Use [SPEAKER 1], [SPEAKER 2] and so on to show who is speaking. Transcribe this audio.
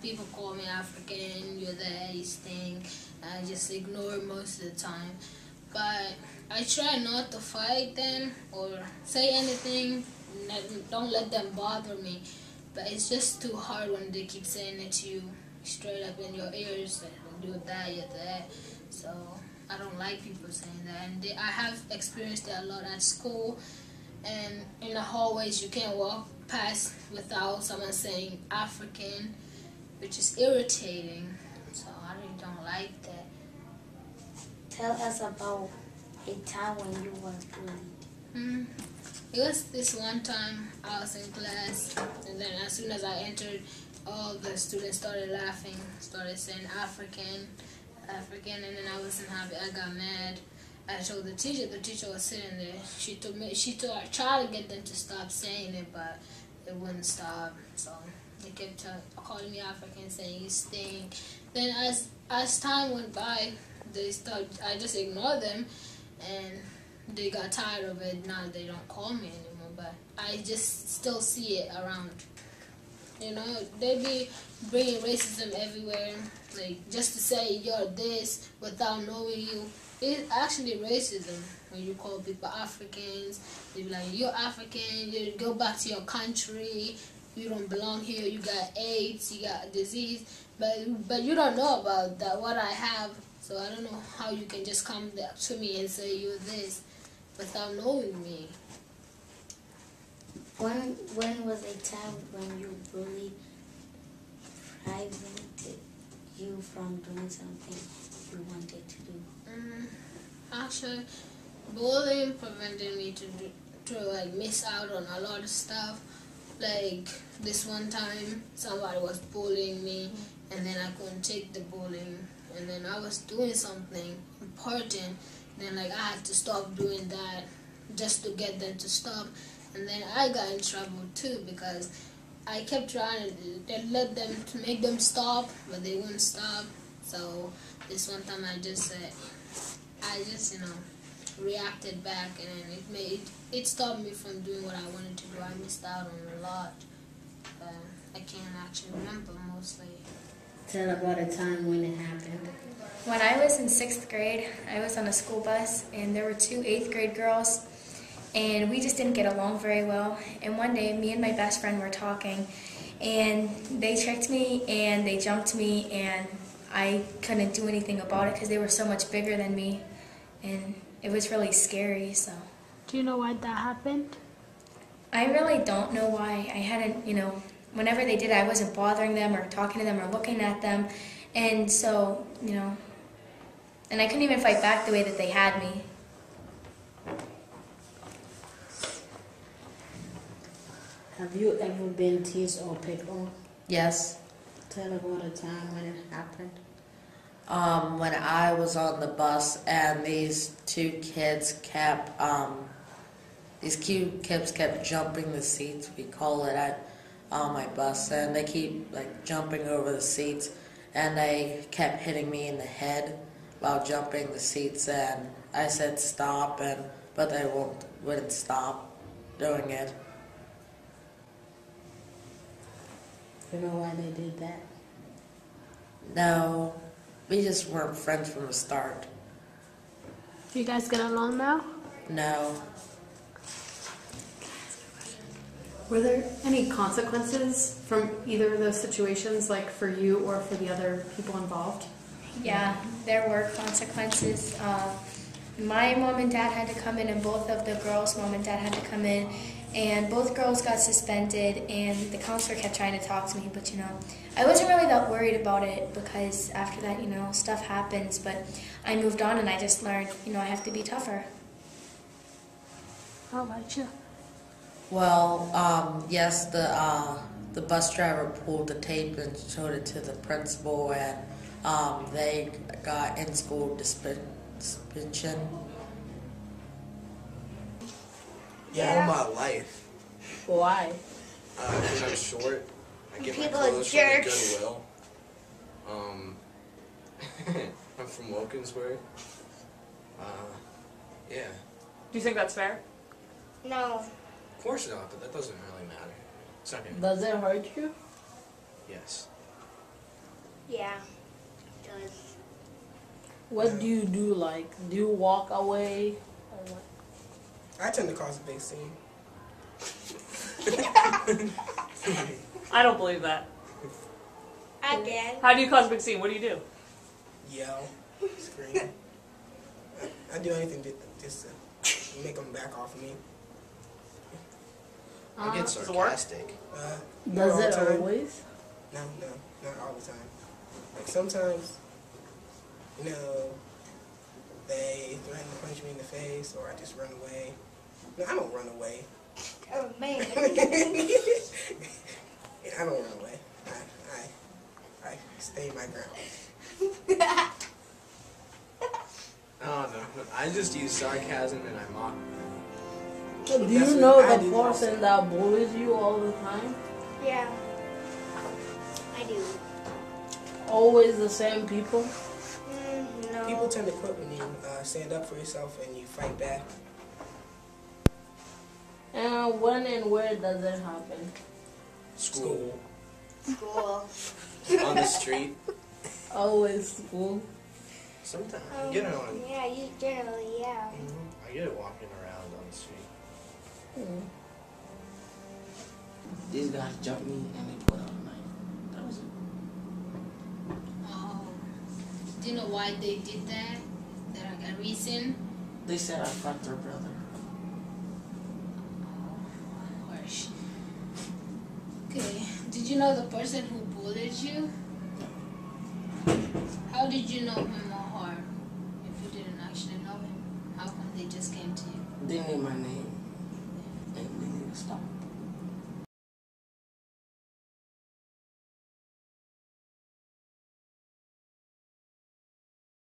[SPEAKER 1] people call me African, you're this thing, and I just ignore it most of the time. But I try not to fight them or say anything, don't let them bother me. But it's just too hard when they keep saying it to you straight up in your ears, that you're that. So I don't like people saying that. And I have experienced that a lot at school. And in the hallways, you can't walk past without someone saying African, which is irritating. So I really don't like that.
[SPEAKER 2] Tell us about a time when you was bullied.
[SPEAKER 1] It was this one time I was in class, and then as soon as I entered, all the students started laughing, started saying African, and then I wasn't happy. I got mad. I told the teacher was sitting there. She tried to get them to stop saying it, but it wouldn't stop. So they kept calling me African, saying you stink. Then as time went by, I just ignored them, and they got tired of it. Now they don't call me anymore, but I just still see it around. You know, they be bringing racism everywhere, like just to say you're this without knowing you. It's actually racism when you call people Africans. They be like, you're African, you go back to your country, you don't belong here, you got AIDS, you got disease, but you don't know about that, what I have. So I don't know how you can just come to me and say you're this without knowing me.
[SPEAKER 2] When was a time when you bullied prevented you from doing something you wanted to do?
[SPEAKER 1] Actually, bullying prevented me to like miss out on a lot of stuff. Like this one time, somebody was bullying me, and then I couldn't take the bullying, and then I was doing something important, and then like I had to stop doing that just to get them to stop, and then I got in trouble too because I kept trying to let them to make them stop, but they wouldn't stop. So this one time I just reacted back, and then it stopped me from doing what I wanted to do. I missed out on a lot. I can't actually remember mostly.
[SPEAKER 3] Tell about a time when it happened.
[SPEAKER 4] When I was in 6th grade, I was on a school bus, and there were 2 8th grade girls, and we just didn't get along very well. And one day, me and my best friend were talking, and they tricked me, and they jumped me, and I couldn't do anything about it because they were so much bigger than me, and it was really scary. So.
[SPEAKER 1] Do you know why that happened?
[SPEAKER 4] I really don't know why. I hadn't, whenever they did it, I wasn't bothering them or talking to them or looking at them, and so, and I couldn't even fight back the way that they had me.
[SPEAKER 3] Have you ever been teased or picked on?
[SPEAKER 5] Yes.
[SPEAKER 3] Tell about a time when it happened.
[SPEAKER 5] When I was on the bus and these two kids kept jumping the seats, we call it at my bus, and they keep jumping over the seats, and they kept hitting me in the head while jumping the seats, and I said stop, but they wouldn't stop doing it.
[SPEAKER 3] You know why they did that?
[SPEAKER 5] No, we just weren't friends from the start.
[SPEAKER 1] Do you guys get along now?
[SPEAKER 5] No.
[SPEAKER 6] Were there any consequences from either of those situations, like for you or for the other people involved?
[SPEAKER 4] Yeah, there were consequences. My mom and dad had to come in, and both of the girls' mom and dad had to come in, and both girls got suspended, and the counselor kept trying to talk to me, but I wasn't really that worried about it because after that, stuff happens, but I moved on and I just learned, I have to be tougher.
[SPEAKER 1] How about you?
[SPEAKER 5] Well, yes, the bus driver pulled the tape and showed it to the principal, and they got in-school suspension.
[SPEAKER 7] Yeah, all my life.
[SPEAKER 3] Why?
[SPEAKER 7] Because I'm short. I get my
[SPEAKER 2] People
[SPEAKER 7] clothes from
[SPEAKER 2] are
[SPEAKER 7] the
[SPEAKER 2] jerks.
[SPEAKER 7] Goodwill. I'm from Wilkinsburg. Yeah.
[SPEAKER 6] Do you think that's fair?
[SPEAKER 2] No.
[SPEAKER 7] Of course not, but that doesn't really matter. It's not gonna.
[SPEAKER 3] Does it hurt you?
[SPEAKER 7] Yes.
[SPEAKER 2] Yeah. Does.
[SPEAKER 3] What do you do? Like, do you walk away? Or what?
[SPEAKER 8] I tend to cause a big scene.
[SPEAKER 9] I don't believe that.
[SPEAKER 2] Again.
[SPEAKER 9] How do you cause a big scene? What do you do?
[SPEAKER 8] Yell, scream. I do anything just to make them back off of me.
[SPEAKER 7] I get
[SPEAKER 9] Does it work?
[SPEAKER 7] sarcastic.
[SPEAKER 8] Not all
[SPEAKER 3] Does
[SPEAKER 8] the
[SPEAKER 3] it
[SPEAKER 8] time.
[SPEAKER 3] always?
[SPEAKER 8] No, not all the time. Like sometimes, you know, they threaten to punch me in the face, or I just run away. No, I don't run away.
[SPEAKER 2] Oh man.
[SPEAKER 8] I don't run away. I stay my ground.
[SPEAKER 7] I don't know. I just use sarcasm and I mock.
[SPEAKER 3] So do
[SPEAKER 8] That's
[SPEAKER 3] you
[SPEAKER 8] what
[SPEAKER 3] know
[SPEAKER 8] I
[SPEAKER 3] the
[SPEAKER 8] do
[SPEAKER 3] person that bullies you all the time?
[SPEAKER 2] Yeah. I do.
[SPEAKER 3] Always the same people?
[SPEAKER 2] No.
[SPEAKER 8] People tend to quit when you stand up for yourself and you fight back.
[SPEAKER 3] And when and where does it happen?
[SPEAKER 7] School.
[SPEAKER 2] School.
[SPEAKER 7] On the street.
[SPEAKER 3] Always school.
[SPEAKER 7] Sometimes. I get it on.
[SPEAKER 2] Yeah, you generally, yeah.
[SPEAKER 7] I get it walking around on the street.
[SPEAKER 10] These guys jumped me and they pulled out a knife. That was it.
[SPEAKER 1] Oh. Do you know why they did that? Is there like a reason?
[SPEAKER 10] They said I fucked their brother.
[SPEAKER 1] Harsh. Okay. Did you know the person who bullied you? How did you know him or her? If you didn't actually know him, how come they just came to you?
[SPEAKER 10] They knew my name.